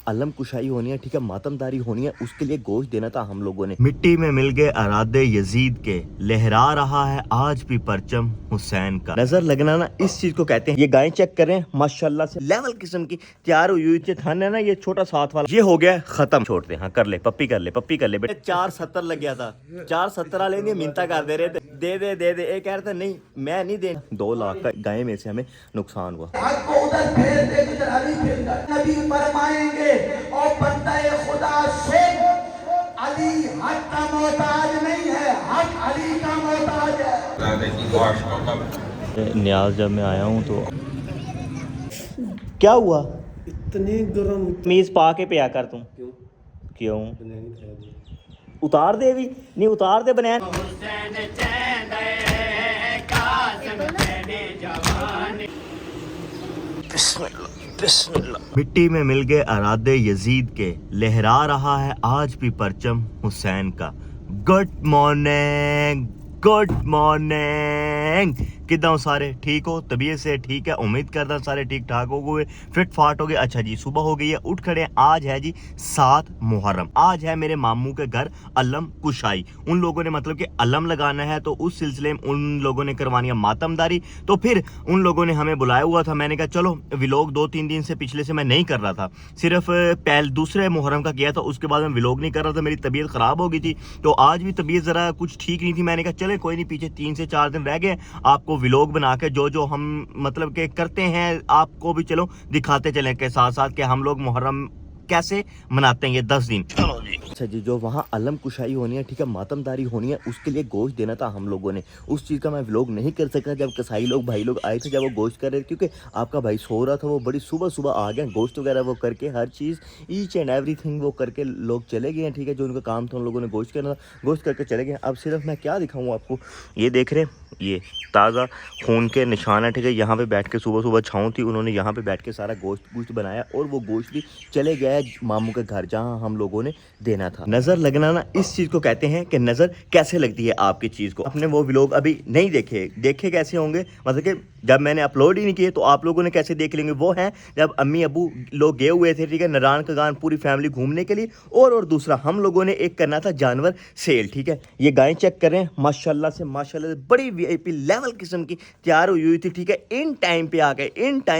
अलम कुशाई होनी है, ठीक है, मातमदारी होनी है, उसके लिए गोश्त देना था हम लोगों ने। मिट्टी में मिल गए अरादे यजीद के, लहरा रहा है आज भी परचम हुसैन का। नजर लगना ना इस चीज को कहते हैं। ये गाय चेक करें माशाल्लाह से लेवल किस्म की तैयार हुई हुई थी। थान है ना ये छोटा साथ वाला, ये हो गया खत्म। छोड़ दे, हाँ कर ले पप्पी, कर ले पप्पी, कर ले बेटे। 470 लग गया था, 470 वाले नहीं मिन्नता कर दे रहे थे, दे दे दे दे। एक कह रहा था नहीं मैं नहीं दे। 2 लाख का गाय में से हमें नुकसान हुआ। फरमाएंगे और बंदा खुदा से अली हक का मोहताज नहीं है, हक अली का मोहताज है। न्याज जब मैं आया हूँ तो क्या हुआ, इतने गरम मीज पा के पिया कर तुम। क्यों उतार दे भी नहीं, उतार दे बनैन। मिट्टी में मिल गए अरादे यजीद के, लहरा रहा है आज भी परचम हुसैन का। Good morning, good morning. किदा हो सारे, ठीक हो, तबीयत से ठीक है, उम्मीद करता सारे ठीक ठाक हो गए, फिट फाट हो गए। अच्छा जी सुबह हो गई है, उठ खड़े हैं। आज है जी 7 मुहर्रम, आज है मेरे मामू के घर अलम कुशाई। उन लोगों ने मतलब कि अलम लगाना है, तो उस सिलसिले में उन लोगों ने करवानी है मातमदारी। तो फिर उन लोगों ने हमें बुलाया हुआ था, मैंने कहा चलो व्लॉग 2-3 दिन से पिछले से मैं नहीं कर रहा था, सिर्फ पहले दूसरे मुहर्रम का किया था, उसके बाद मैं व्लॉग नहीं कर रहा था, मेरी तबीयत ख़राब हो गई थी। तो आज भी तबीयत ज़रा कुछ ठीक नहीं थी, मैंने कहा चले कोई नहीं, पीछे 3 से 4 दिन रह गए, आपको व्लॉग बना के जो जो हम मतलब के करते हैं आपको भी चलो दिखाते चले के साथ साथ कि हम लोग मुहर्रम कैसे मनाते हैं ये 10 दिन। चलो जी। अच्छा जी, जो वहाँ अलम कुशाई होनी है, ठीक है, मातमदारी होनी है, उसके लिए गोश्त देना था हम लोगों ने। उस चीज़ का मैं व्लॉग नहीं कर सका जब कसाई लोग भाई लोग आए थे, जब वो गोश्त कर रहे थे, क्योंकि आपका भाई सो रहा था। वो बड़ी सुबह सुबह आ गया, गोश्त वगैरह वो करके हर चीज़ ईच एंड एवरीथिंग वो करके लोग चले गए हैं, ठीक है। जो उनका काम था उन लोगों ने गोश्त करना था, गोश्त करके चले गए। अब सिर्फ मैं क्या दिखाऊँ आपको, ये देख रहे ये ताज़ा खून के निशान है, ठीक है। यहाँ पे बैठ के सुबह सुबह छाँव थी, उन्होंने यहाँ पे बैठ के सारा गोश्त बनाया और वो गोश्त भी चले गया है मामू के घर जहाँ हम लोगों ने देना था। नज़र लगना ना इस चीज़ को कहते हैं कि नज़र कैसे लगती है आपकी चीज़ को। अपने वो व्लॉग अभी नहीं देखे कैसे होंगे, मतलब कि जब मैंने अपलोड ही नहीं किए तो आप लोगों ने कैसे देख लेंगे। वो हैं जब अम्मी अबू लोग गए हुए थे, ठीक है, नारायण का गान पूरी फैमिली घूमने के लिए। और दूसरा हम लोगों ने एक करना था जानवर सेल, ठीक है। ये गाय चेक करें माशाल्लाह से बड़ी वीआईपी लेवल किस्म की तैयार हुई हुई थी, ठीक है। इन टाइम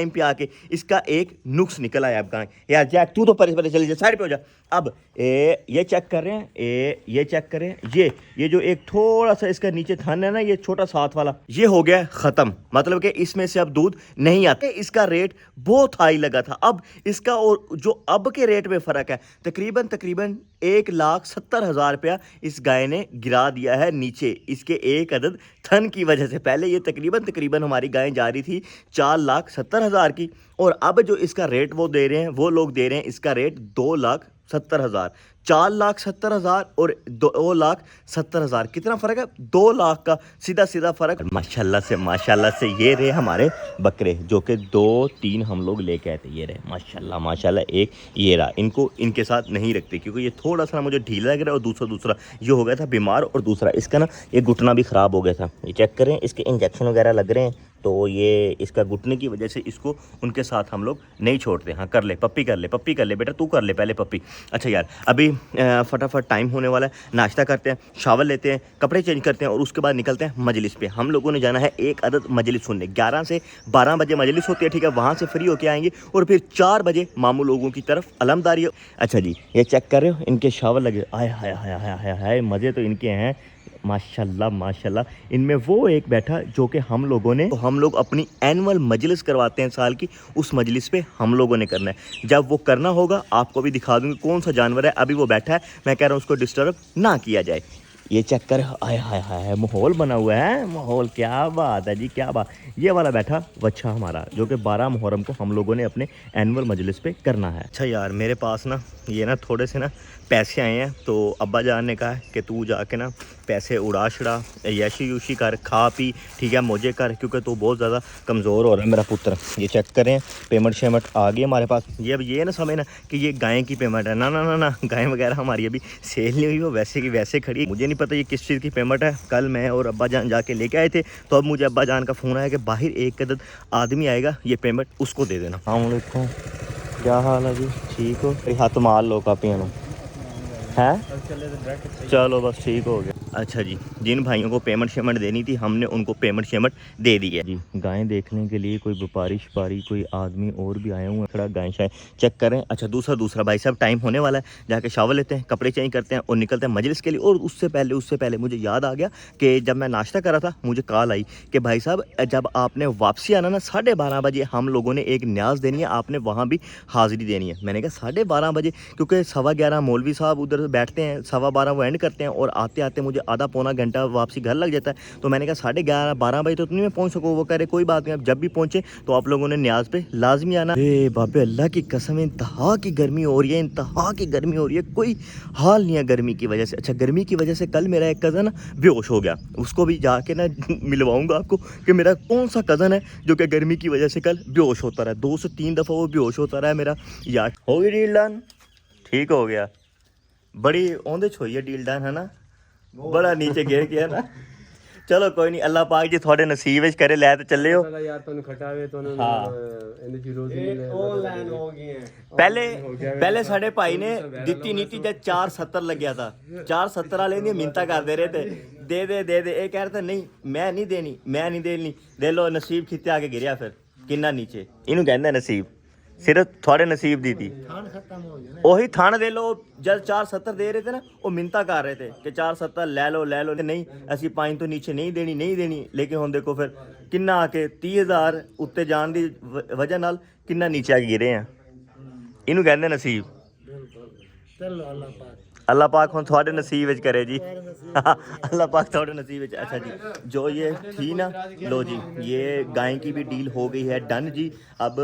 पे आके इसका एक नुक्स निकल आया। अब गाय यार जैक तू तो परे चले जा, साइड पे हो जा। अब ये चेक कर रहे हैं, ये चेक करें, ये जो एक थोड़ा सा इसका नीचे थन है ना, ये छोटा साथ वाला, ये हो गया खत्म, मतलब कि इसमें से अब दूध नहीं आता। इसका रेट बहुत हाई लगा था, अब इसका और जो अब के रेट में फ़र्क है, तकरीबन 1,70,000 रुपया इस गाय ने गिरा दिया है नीचे, इसके एक अदद थन की वजह से। पहले ये तकरीबन हमारी गाय जा रही थी 4,70,000 की, और अब जो इसका रेट वो दे रहे हैं, वो लोग दे रहे हैं इसका रेट 2,70,000। 4,70,000 और 2,70,000, कितना फ़र्क है? 2 लाख का सीधा फ़र्क। माशाल्लाह से ये रहे हमारे बकरे, जो कि 2-3 हम लोग लेके आए थे। ये रहे माशाल्लाह एक ये रहा। इनको इनके साथ नहीं रखते क्योंकि ये थोड़ा सा मुझे ढीला लग रहा है, और दूसरा ये हो गया था बीमार, और दूसरा इसका ना ये घुटना भी ख़राब हो गया था। ये चेक करें, इसके इंजेक्शन वगैरह लग रहे हैं, तो ये इसका घुटने की वजह से इसको उनके साथ हम लोग नहीं छोड़ते। हाँ कर ले पप्पी, कर ले बेटा, तू कर ले पहले पप्पी। अच्छा यार अभी फटाफट टाइम होने वाला है, नाश्ता करते हैं, शावर लेते हैं, कपड़े चेंज करते हैं, और उसके बाद निकलते हैं मजलिस पे। हम लोगों ने जाना है एक अदद मजलिस सुनने, 11 से 12 बजे मजलिस होती है, ठीक है। वहाँ से फ्री होके आएंगे और फिर 4 बजे मामू लोगों की तरफ अलमदारी। अच्छा जी ये चेक कर रहे हो, इनके शावर लगे, आय हाय हाय हाय हाय, मज़े तो इनके हैं माशाल्लाह। इनमें वो एक बैठा जो कि हम लोग अपनी एनुअल मजलिस करवाते हैं साल की, उस मजलिस पे हम लोगों ने करना है। जब वो करना होगा आपको भी दिखा दूंगी कौन सा जानवर है। अभी वो बैठा है, मैं कह रहा हूँ उसको डिस्टर्ब ना किया जाए। ये चेक कर, आय हाय हाय माहौल बना हुआ है, माहौल, क्या बात है जी, क्या बात। ये वाला बैठा बच्चा हमारा, जो कि 12 मुहर्रम को हम लोगों ने अपने एनुअल मजलिस पे करना है। अच्छा यार मेरे पास ना ये ना थोड़े से ना पैसे आए हैं, तो अब्बा जान ने कहा है कि तू जाके ना पैसे उड़ा छड़ा, यशी यूशी कर, खा पी, ठीक है, मौजे कर, क्योंकि तू बहुत ज़्यादा कमज़ोर हो रहा है मेरा पुत्र। ये चेक करें, पेमेंट शेमेंट आ गई हमारे पास। ये अब ये ना समझना कि ये गाय की पेमेंट है, ना गाय वगैरह हमारी अभी सेल नहीं हुई, वो वैसे की वैसे खड़ी है। मुझे नहीं पता ये किस चीज़ की पेमेंट है। कल मैं और अब्बा जान जाके लेके आए थे, तो अब मुझे अब्बा जान का फ़ोन आया कि बाहर एक अदद आदमी आएगा, ये पेमेंट उसको दे देना। क्या हाल है जी, ठीक हो? हाथ मार लो कापियां नु हैं, चलो बस ठीक हो गया। अच्छा जी, जिन भाइयों को पेमेंट शेमेंट देनी थी हमने उनको पेमेंट शेमेंट दे दी है जी। गायें देखने के लिए कोई व्यापारी शपारी कोई आदमी और भी आए हुए हैं, थोड़ा गायें शायद चेक करें। अच्छा दूसरा भाई साहब टाइम होने वाला है, जाके शावर लेते हैं, कपड़े चेंज करते हैं और निकलते हैं मजलिस के लिए। और उससे पहले मुझे याद आ गया कि जब मैं नाश्ता कर रहा था मुझे कॉल आई कि भाई साहब जब आपने वापसी आना ना 12:30 बजे हम लोगों ने एक न्याज देनी है, आपने वहाँ भी हाज़िरी देनी है। मैंने कहा 12:30 बजे, क्योंकि 11:15 मौलवी साहब उधर बैठते हैं, 12:15 वो एंड करते हैं और आते आते मुझे आधा पौना घंटा वापसी घर लग जाता है। तो मैंने कहा 11:30-12 बजे तो नहीं मैं पहुंच सकूँ। वो कह रहे कोई बात नहीं, अब जब भी पहुंचे तो आप लोगों ने न्याज पे लाजमी आना। बाबे अल्लाह की कसम, इंतहा की गर्मी हो रही है, इंतहा की गर्मी हो रही है, कोई हाल नहीं है गर्मी की वजह से। अच्छा गर्मी की वजह से कल मेरा एक कज़न बेहोश हो गया, उसको भी जाके ना मिलवाऊंगा आपको कि मेरा कौन सा कज़न है जो कि गर्मी की वजह से कल बेहोश होता रहा। 2 से 3 दफ़ा वो बेहोश होता रहा है मेरा यार। हो गई डील डन, ठीक हो गया, बड़ी ओंदे छोई है डील डन है ना, बड़ा नीचे गिर गया ना। चलो कोई नहीं, अल्लाह पाक जी थोड़े नसीब विच करे, लै ते चले हो। यार तन खटावे तन ਇਹਦੇ ਚ ਰੋਜ਼ ऑनलाइन हो गई है। पहले साढ़े भाई ने दित्ती नीति जब 470 लग गया था, 470 वाले ने मिन्नता करते रहे थे दे दे। ये कह रहे थे नहीं मैं नहीं देनी, दे लो। नसीब खिते आके गिरिया फिर किन्ना नीचे, इनू कहंदे नसीब, सिर्फ थोड़े नसीब दी थी ਉਹੀ ਥਣ ਦੇ ਲੋ। जब 470 दे रहे थे ना वो मिन्नता कर रहे थे कि 470 ले लो नहीं ਅਸੀਂ 5 तो नीचे नहीं देनी। लेकिन ਹੁਣ देखो फिर किन्ना आके 30,000 उत्ते जान दी वजह नाल किन्ना नीचे आके गिरे हैं। ਇਹਨੂੰ ਕਹਿੰਦੇ नसीब। अल्लाह पाक हम थोड़े नसीब विच करे जी। अल्लाह पाक थोड़े नसीब विच। अच्छा जी, जो ये थी ना, लो जी ये गाय की भी डील हो गई है डन जी। अब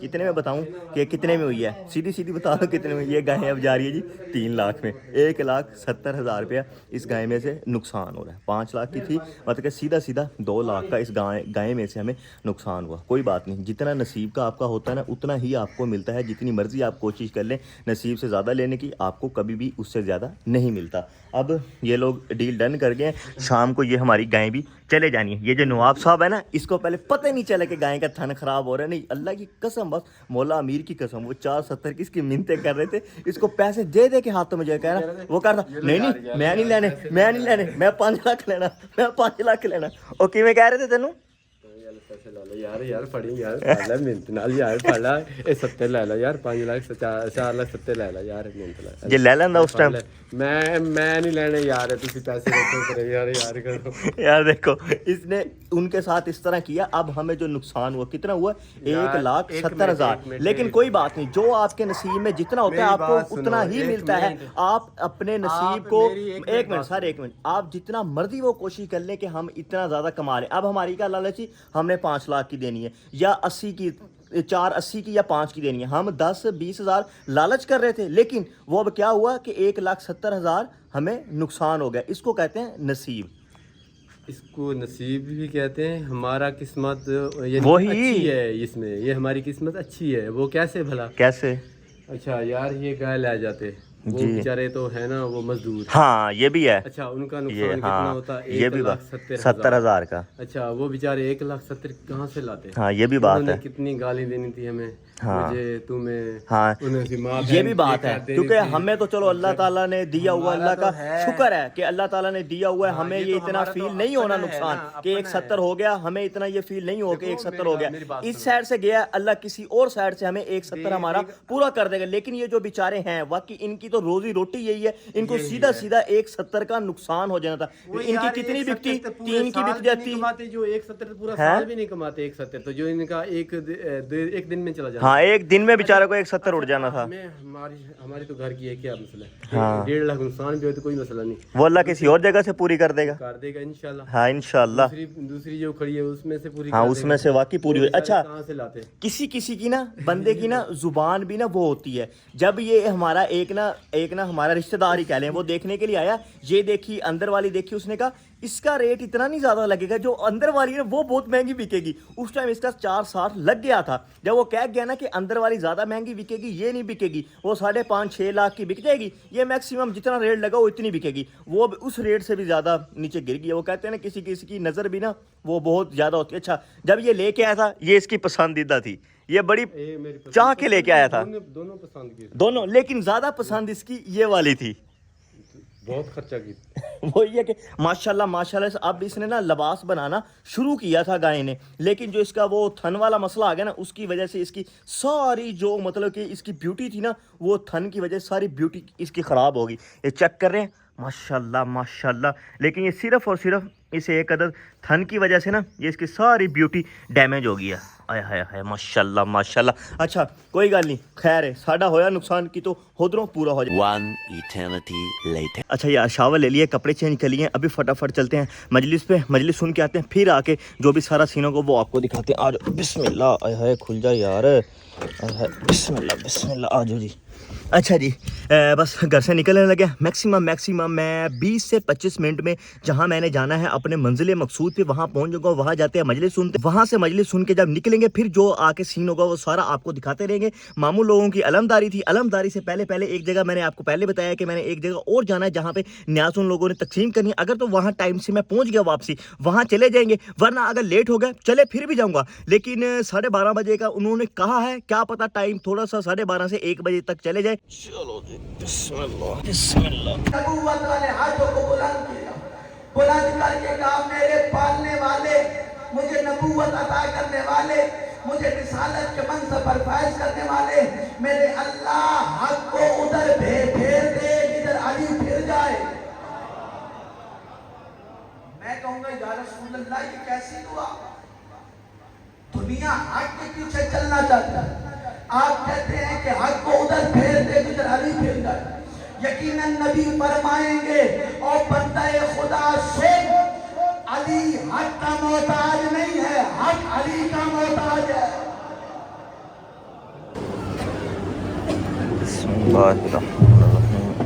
कितने में बताऊं कि कितने में हुई है, सीधी बता दो कितने में। ये गाय अब जा रही है जी 3 लाख में, 1,70,000 रुपया इस गाय में से नुकसान हो रहा है। 5 लाख की थी, मतलब कि सीधा 2 लाख का इस गाय में से हमें नुकसान हुआ। कोई बात नहीं, जितना नसीब का आपका होता है ना उतना ही आपको मिलता है। जितनी मर्जी आप कोशिश कर लें नसीब से ज़्यादा लेने की, आपको कभी भी उससे ज़्यादा नहीं मिलता। अब ये लोग डील डन कर गए, शाम को ये हमारी गाय भी चले जानी है। ये जो नवाब साहब है ना, इसको पहले पता ही नहीं चला कि गाय का थन खराब हो रहा है। नहीं अल्लाह की कसम, बस मौला अमीर की कसम, वो 470 की इसकी मिन्नतें कर रहे थे, इसको पैसे दे के हाथों में जो कह रहा वो कर रहा नहीं मैं नहीं लेने, मैं 5 लाख लेना, मैं 5 लाख लेना। और किवें कह रहे थे तेनू यार फड़ी यार पहला मिनट नाल यार पहला ए 70 ले ला यार, 5 लाख 4 लाख 70 ले ला यार मिनट जे ले लेंदा उस टाइम। मैं नहीं लेने यार, तुसी पैसे रखो करे यार करो यार। देखो इसने उनके साथ इस तरह किया। अब हमें जो नुकसान हुआ कितना हुआ, 1,70,000। लेकिन कोई बात नहीं, जो आपके नसीब में जितना होता है आपको उतना ही मिलता है। आप अपने नसीब को एक मिनट, आप जितना मर्जी वो कोशिश कर लें कि हम इतना ज़्यादा कमा लें। अब हमारी क्या लालची, हमने 5 लाख की देनी है या 80 की, 480 की या 5 की देनी है। हम 10-20 हज़ार लालच कर रहे थे, लेकिन वो अब क्या हुआ कि 1,70,000 हमें नुकसान हो गया। इसको कहते हैं नसीब। इसको नसीब भी कहते हैं। हमारा किस्मत वही अच्छी है, इसमें ये हमारी किस्मत अच्छी है। वो कैसे भला, कैसे? अच्छा यार ये गाय ले जाते वो बेचारे तो है ना वो मजदूर। हाँ ये भी है। अच्छा उनका नुकसान कितना होता है, ये भी 1,70,000 का। अच्छा वो बेचारे 1,70,000 कहाँ से लाते? हाँ ये भी बात है। कितनी गाली देनी थी हमें, हाँ, मुझे तुम्हें, हाँ ये भी बात है। क्योंकि हमें तो चलो अल्लाह ताला ने दिया हुआ, अल्लाह का शुक्र है कि अल्लाह ताला ने दिया हुआ है। हमें ये इतना फील नहीं होना नुकसान कि 1,70 हो गया, हमें इतना ये फील नहीं हो कि 1,70 हो गया। इस साइड से गया अल्लाह, किसी और साइड से हमें 1,70 हमारा पूरा कर देगा। लेकिन ये जो बेचारे हैं वाकई इनकी तो रोजी रोटी यही है, इनको सीधा 1,70 का नुकसान हो जाना था। इनकी कितनी बिकती, 3 की बिक जाती। जो 1,70 पूरा साल भी नहीं कमाते 1,70, तो जो इनका एक दिन में चला जाता। हाँ एक दिन में बेचारे को 1,70 उड़ जाना था। हमारी तो घर की है, क्या मसला है? हाँ 1.5 लाख नुकसान भी हो तो कोई मसला नहीं, वो अल्लाह किसी और जगह से पूरी कर देगा इंशाल्लाह। हाँ इंशाल्लाह। दूसरी जो खड़ी है उसमें से पूरी, हाँ उसमें से वाकई पूरी हो। अच्छा कहाँ से लाते? किसी की ना बंदे की ना जुबान भी ना वो होती है। जब ये हमारा एक ना हमारा रिश्तेदार ही कह लें, वो देखने के लिए आया, ये देखी अंदर वाली देखी, उसने कहा इसका रेट इतना नहीं ज़्यादा लगेगा, जो अंदर वाली है वो बहुत महंगी बिकेगी। उस टाइम इसका 460 लग गया था। जब वो कह गया ना कि अंदर वाली ज़्यादा महंगी बिकेगी, ये नहीं बिकेगी, वो 5.5-6 लाख की बिक जाएगी, ये मैक्सिमम जितना रेट लगा वो इतनी बिकेगी, वो उस रेट से भी ज़्यादा नीचे गिर गई। वो कहते हैं ना किसी की नज़र भी ना वो बहुत ज़्यादा होती है। अच्छा जब ये लेके आया था, ये इसकी पसंदीदा थी, ये बड़ी ये मेरी पसंद- चाह के लेके आया था। दोनों पसंद की, दोनों, लेकिन ज्यादा पसंद इसकी ये वाली थी। बहुत खर्चा की। वो ये कि माशाल्लाह माशाल्लाह से अब इसने ना लिबास बनाना शुरू किया था गाय ने, लेकिन जो इसका वो थन वाला मसला आ गया ना, उसकी वजह से इसकी सारी जो मतलब कि इसकी ब्यूटी थी ना, वो थन की वजह से सारी ब्यूटी इसकी ख़राब होगी। ये चेक कर रहे हैं, माशाल्लाह माशाल्लाह, लेकिन ये सिर्फ़ और सिर्फ इस एक अदद थन की वजह से ना ये इसकी सारी ब्यूटी डैमेज हो गई है। आय हाय हाय माशाल्लाह माशाल्लाह। अच्छा कोई गल नहीं, खैर है, साडा होया नुकसान की तो होदरों पूरा हो जाए। 1 eternity later. अच्छा यार, शावर ले लिए, कपड़े चेंज कर लिए, अभी फटाफट चलते हैं मजलिस पे, मजलिस सुन के आते हैं, फिर आके जो भी सारा सीन होगा वो आपको दिखाते हैं। आज बिस्मिल्लाह, आय हाय खुल जा यार, आय हाय बिस्मिल्लाह बिस्मिल्लाह, आ जाओ जी। अच्छा जी, बस घर से निकलने लगे, मैक्सिमम मैं 20 से 25 मिनट में जहां मैंने जाना है अपने मंजिल मकसूद पे वहां पहुंच जाऊंगा। वहां जाते हैं मजलिस सुनते, वहां से मजलिस सुन के जब निकलेंगे फिर जो आके सीन होगा वो सारा आपको दिखाते रहेंगे। मामू लोगों की अलमदारी थी, अलमदारी से पहले एक जगह मैंने आपको पहले बताया कि मैंने एक जगह और जाना है जहाँ पे न्याज उन लोगों ने तकसीम करनी है। अगर तो वहाँ टाइम से मैं पहुँच गया वापसी, वहाँ चले जाएंगे, वरना अगर लेट हो गया चले फिर भी जाऊँगा, लेकिन 12:30 बजे का उन्होंने कहा है, क्या पता टाइम थोड़ा सा 12:30 से 1 बजे तक चले जाए। चलो जी बिस्मिल्लाह बिस्मिल्लाह। नबूवत वाले हाथों को बुलंद किया, बुलंद करके कहा, मेरे पालने वाले, मुझे नबूवत अता करने वाले, मुझे रिसालत के मंसब पर फैज करने वाले, मेरे अल्लाह हक को उधर फेर दे जिधर अली फिर जाए। मैं कहूंगा या रसूल अल्लाह, ये कैसी दुआ? दुनिया हक के पीछे चलना चाहता है, आप कहते हैं कि हक को उधर फेर दे जिधर अली फिर जाए। यकीनन नबी फरमाएंगे, और बंदा खुदा सुन, अली हक का मोहताज नहीं है, हक अली का मोहताज है।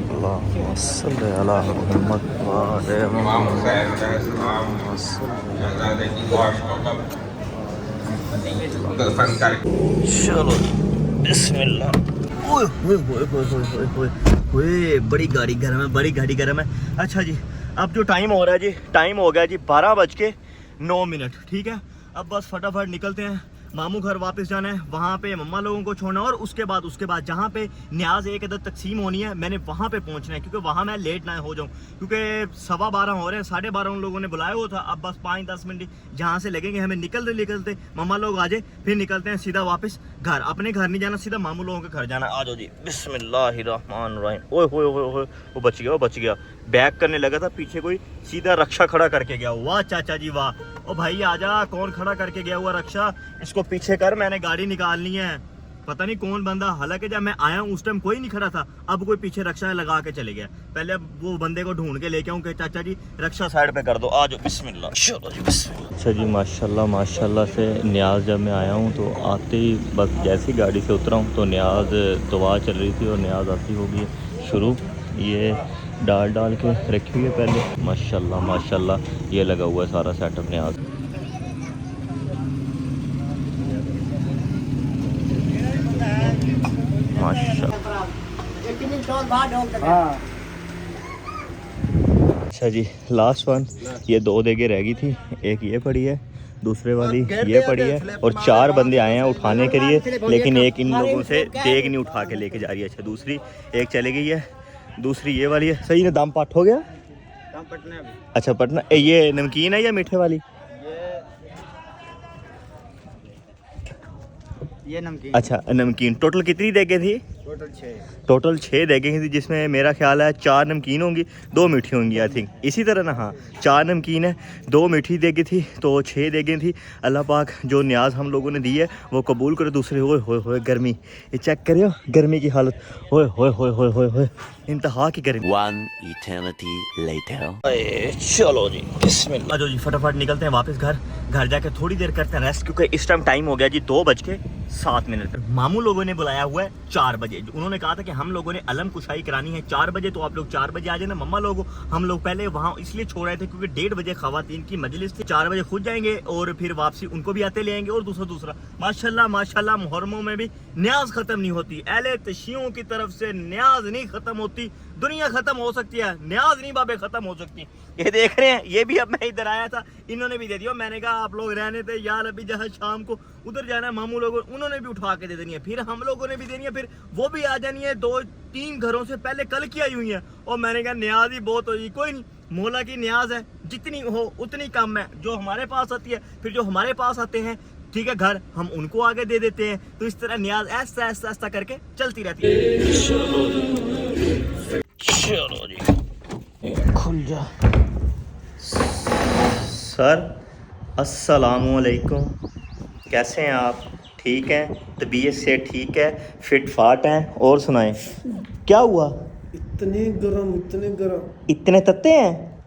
अल्लाहुम्मा सल्ली अला मुहम्मद व आले चलो बिस्मिल्लाह। ओए ओए ओए ओए ओए ओए, बड़ी गाड़ी गर्म है, बड़ी गाड़ी गर्म है। अच्छा जी, अब जो टाइम हो रहा है जी, टाइम हो गया जी 12:09। ठीक है, अब बस फटाफट निकलते हैं, मामू घर वापस जाना है, वहाँ पे मम्मा लोगों को छोड़ना, और उसके बाद जहाँ पे न्याज एक अदद तकसीम होनी है मैंने वहाँ पे पहुँचना है, क्योंकि वहाँ मैं लेट ना हो जाऊँ, क्योंकि 12:15 हो रहे हैं, 12:30 उन लोगों ने बुलाया हुआ था। अब बस 5-10 मिनट जहाँ से लगेंगे हमें निकलते मम्मा लोग आ जाए, फिर निकलते हैं सीधा वापस घर। अपने घर नहीं जाना, सीधा मामू लोगों के घर जाना। आ जाओ जी बिस्मिल्लाहिर्रहमानिर्रहीम। ओए होए होए होए, वो बच गया, बैक करने लगा था, पीछे कोई सीधा रक्षा खड़ा करके गया। वाह चाचा जी वाह, ओ भाई आजा, कौन खड़ा करके गया हुआ रक्षा, इसको पीछे कर, मैंने गाड़ी निकालनी है। पता नहीं कौन बंदा, हालांकि जब मैं आया हूँ उस टाइम कोई नहीं खड़ा था, अब कोई पीछे रक्षा लगा के चले गया। पहले अब वो बंदे को ढूंढ के लेके आऊँ कि चाचा जी रक्षा साइड पे कर दो, आ जाओ बिस्मिल्लाह। चलो जी बिस्मिल्लाह। अच्छा जी, माशाल्लाह से न्याज जब मैं आया हूँ तो आते ही बस जैसी गाड़ी से उतरा हूँ तो न्याज दुआ चल रही थी और न्याज आती होगी शुरू। ये डाल के रखी हुई है पहले, माशाल्लाह ये लगा हुआ है सारा सेटअप न्याज। अच्छा जी, लास्ट वन, ये 2 देगे रह गई थी, एक ये पड़ी है, दूसरे वाली ये पड़ी है, और 4 बंदे आए हैं उठाने के लिए, लेकिन एक इन लोगों से देग नहीं उठा के लेके जा रही है। अच्छा दूसरी एक चली गई है, दूसरी ये वाली है। सही ने दाम पाठ हो गया, दाम पटना अभी। अच्छा पटना। ये नमकीन है या मीठे वाली? ये नमकीन। अच्छा नमकीन। टोटल कितनी देगे थी? टोटल 6 देगे थी, जिसमें मेरा ख्याल है 4 नमकीन होंगी, 2 मीठी होंगी आई थिंक, इसी तरह ना। हाँ 4 नमकीन है, 2 मीठी देगी थी, तो 6 देगे थी। अल्लाह पाक जो न्याज हम लोगों ने दी है वो कबूल करे। दूसरे होए होए होए गर्मी, ये चेक करियो गर्मी की हालत, होए होए होए होए होए होए, इंतहा की गर्मी। 1 eternity later. चलो जी बिस्मिल्लाह। जो जी फटाफट निकलते हैं वापस घर जाके थोड़ी देर करते हैं रेस्ट, क्योंकि इस टाइम टाइम हो गया जी 2:07। मामू लोगों ने बुलाया हुआ है 4 बजे। उन्होंने कहा था कि हम लोगों ने अलम कुशाई करानी है 4 बजे, तो आप लोग 4 बजे आ जाना। मम्मा लोगों हम लोग पहले वहाँ इसलिए छोड़ रहे थे क्योंकि 1:30 बजे खवातीन की मजलिस थी, 4 बजे खुद जाएंगे और फिर वापसी उनको भी आते ले आएंगे। और दूसरा माशाल्लाह मुहर्रमों में भी न्याज खत्म नहीं होती। अहले तशियों की तरफ से न्याज नहीं खत्म होती। दुनिया खत्म हो सकती है, न्याज नहीं बाबे खत्म हो सकती। ये देख रहे हैं, ये भी अब मैं इधर आया था, इन्होंने भी दे दिया। मैंने कहा आप लोग रहने थे यार, अभी जहाँ शाम को उधर जाना है मामू लोगों, उन्होंने भी उठा के दे देनी है, फिर हम लोगों ने भी देनी है, फिर वो भी आ जानी है 2-3 घरों से पहले कल की आई हुई है। और मैंने कहा न्याज ही बहुत होगी, कोई नहीं, मौला की न्याज है, जितनी हो उतनी कम है। जो हमारे पास आती है, फिर जो हमारे पास आते हैं, ठीक है, घर हम उनको आगे दे देते हैं। तो इस तरह न्याज ऐसा ऐसा ऐसा करके चलती रहती है। चलो जी, खुल जा। सर अस्सलामुअलैकुम, कैसे हैं आप? ठीक हैं, तबीयत से ठीक है, फिट फाट हैं? और सुनाएं, क्या हुआ? इतने गरम इतने तत्ते हैं?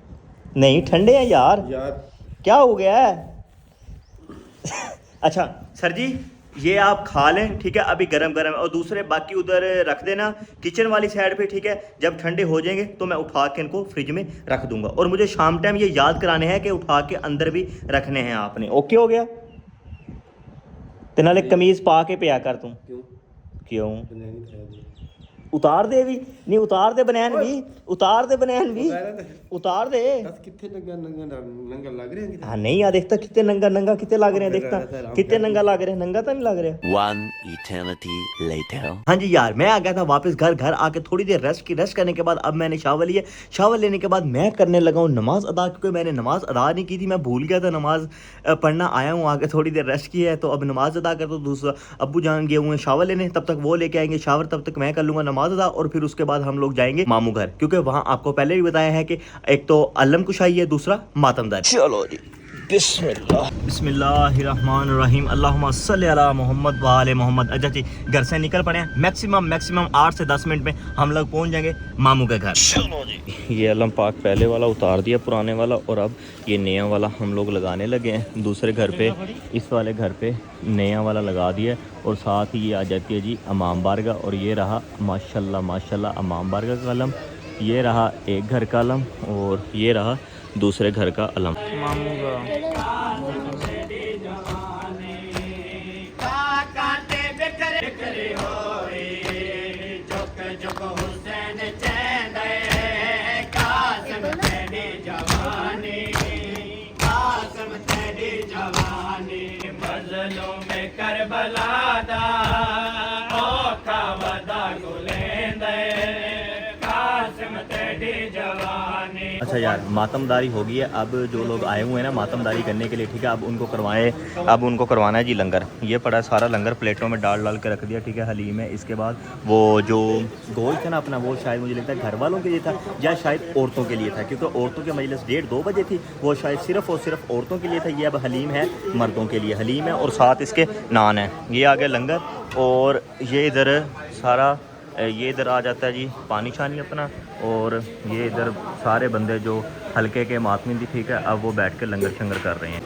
नहीं, ठंडे हैं यार। क्या हो गया है? अच्छा सर जी, ये आप खा लें, ठीक है, अभी गरम गरम है। और दूसरे बाकी उधर रख देना किचन वाली साइड पे, ठीक है। जब ठंडे हो जाएंगे तो मैं उठा के इनको फ्रिज में रख दूंगा। और मुझे शाम टाइम ये याद कराने हैं कि उठा के अंदर भी रखने हैं आपने। ओके हो गया? ते नाले कमीज पा के पिया कर तू। क्यों? उतार दे भी नहीं, उतार दे बनैन भी, उतार दे बनैन भी, उतार दे। कितने नंगा लग रहे हैं? हाँ नहीं, आ देखता कितने नंगा कितने लग रहे हैं, देखता कितने नंगा लग रहे हैं। नंगा तो नहीं लग रहा। One eternity later. हाँ जी यार, मैं आ गया था वापस घर आके थोड़ी देर रेस्ट करने के बाद अब मैंने शावर लिया। शावर लेने के बाद मैं करने लगा हूँ नमाज अदा, क्योंकि मैंने नमाज अदा नहीं की थी, मैं भूल गया था नमाज पढ़ना। आया हूँ आके थोड़ी देर रेस्ट की है, तो अब नमाज अदा कर। तो दूसरा अब्बू जान गए हुए हैं शावर लेने, तब तक वो लेके आएंगे शावर, तब तक मैं कर लूँगा नमाज अदा। और फिर उसके बाद हम लोग जाएंगे मामू घर, क्योंकि वहाँ आपको पहले भी बताया है कि एक तो अलम कुशाई है, दूसरा मातमदारी। चलो जी, बिस्मिल्लाहिर्रहमानिर्रहीम, अल्लाहुम्मा सल्ली अला मोहम्मद व आले मोहम्मद। अच्छा जी, घर से निकल पड़े हैं। मैक्सिमम 8 से 10 मिनट में हम लोग पहुंच जाएंगे मामू के घर। चलो जी, ये अलम पाक पहले वाला उतार दिया, पुराने वाला, और अब ये नया वाला हम लोग लगाने लगे हैं। दूसरे घर पे, इस वाले घर पे नया वाला लगा दिया। और साथ ही ये आ जाती है जी इमाम बारगाह। और ये रहा माशाल्लाह इमाम बारगाह का अलम, ये रहा एक घर का अलम, और ये रहा दूसरे घर का अलम। अच्छा यार, मातमदारी हो गई है। अब जो लोग आए हुए हैं ना मातमदारी करने के लिए, ठीक है, अब उनको करवाना है जी लंगर। ये पड़ा है सारा लंगर, प्लेटों में डाल के रख दिया, ठीक है, हलीम है। इसके बाद वो जो गोश्त है ना अपना, वो शायद मुझे लगता है घर वालों के लिए था या शायद औरतों के लिए था, क्योंकि औरतों की मजलिस 1:30-2 बजे थी, वो शायद सिर्फ और सिर्फ औरतों के लिए था। ये अब हलीम है, मर्दों के लिए हलीम है, और साथ इसके नान है। ये आ गया लंगर। और ये इधर सारा, ये इधर आ जाता है जी पानी शानी अपना। और ये इधर सारे बंदे जो हल्के के मातमी थी, ठीक है, अब वो बैठ के लंगर शंगर कर रहे हैं।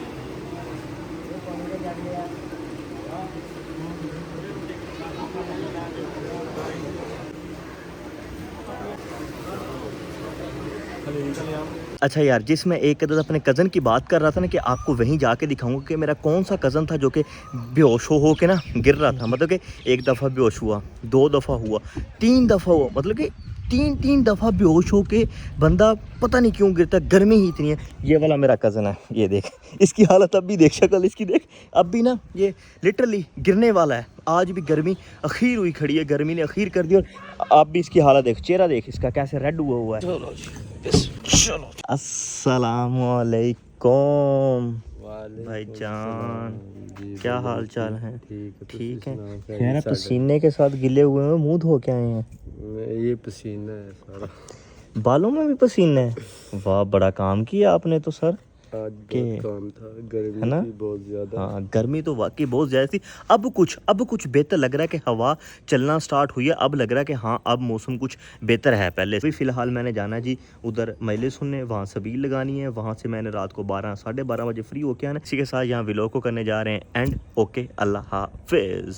अच्छा यार, जिसमें एक कदर अपने कज़न की बात कर रहा था ना, कि आपको वहीं जाके दिखाऊंगा कि मेरा कौन सा कज़न था जो कि बेहोश हो के ना गिर रहा था। मतलब कि एक दफ़ा बेहोश हुआ, 2 दफ़ा हुआ, 3 दफ़ा हुआ, मतलब कि 3 दफ़ा बेहोश हो के बंदा पता नहीं क्यों गिरता। गर्मी ही इतनी है। ये वाला मेरा कज़न है, ये देख इसकी हालत, अब भी देख शक्ल इसकी देख, अब भी ना ये लिटरली गिरने वाला है। आज भी गर्मी अखीर हुई खड़ी है, गर्मी ने अखीर कर दी। और अब भी इसकी हालत देख, चेहरा देख इसका कैसे रेड हुआ है। चलो अस्सलामुअलैकुम भाईजान, क्या हाल चाल है? ठीक है। यार पसीने के साथ गिले हुए हैं, मुंह धो के आए हैं। ये पसीना है सारा, बालों में भी पसीना है। वाह, बड़ा काम किया आपने तो सर। आज बहुत काम था, गर्मी है ना? थी बहुत ज़्यादा। हाँ, गर्मी तो वाकई बहुत ज़्यादा थी। अब कुछ बेहतर लग रहा है कि हवा चलना स्टार्ट हुई है। अब लग रहा है कि हाँ, अब मौसम कुछ बेहतर है पहले से। फ़िलहाल मैंने जाना जी उधर मजलिस सुनने, वहाँ सबील लगानी है। वहाँ से मैंने रात को 12-12:30 बजे फ्री होके आना। इसी के साथ यहाँ व्लॉग को करने जा रहे हैं एंड। ओके, अल्लाह हाफिज़।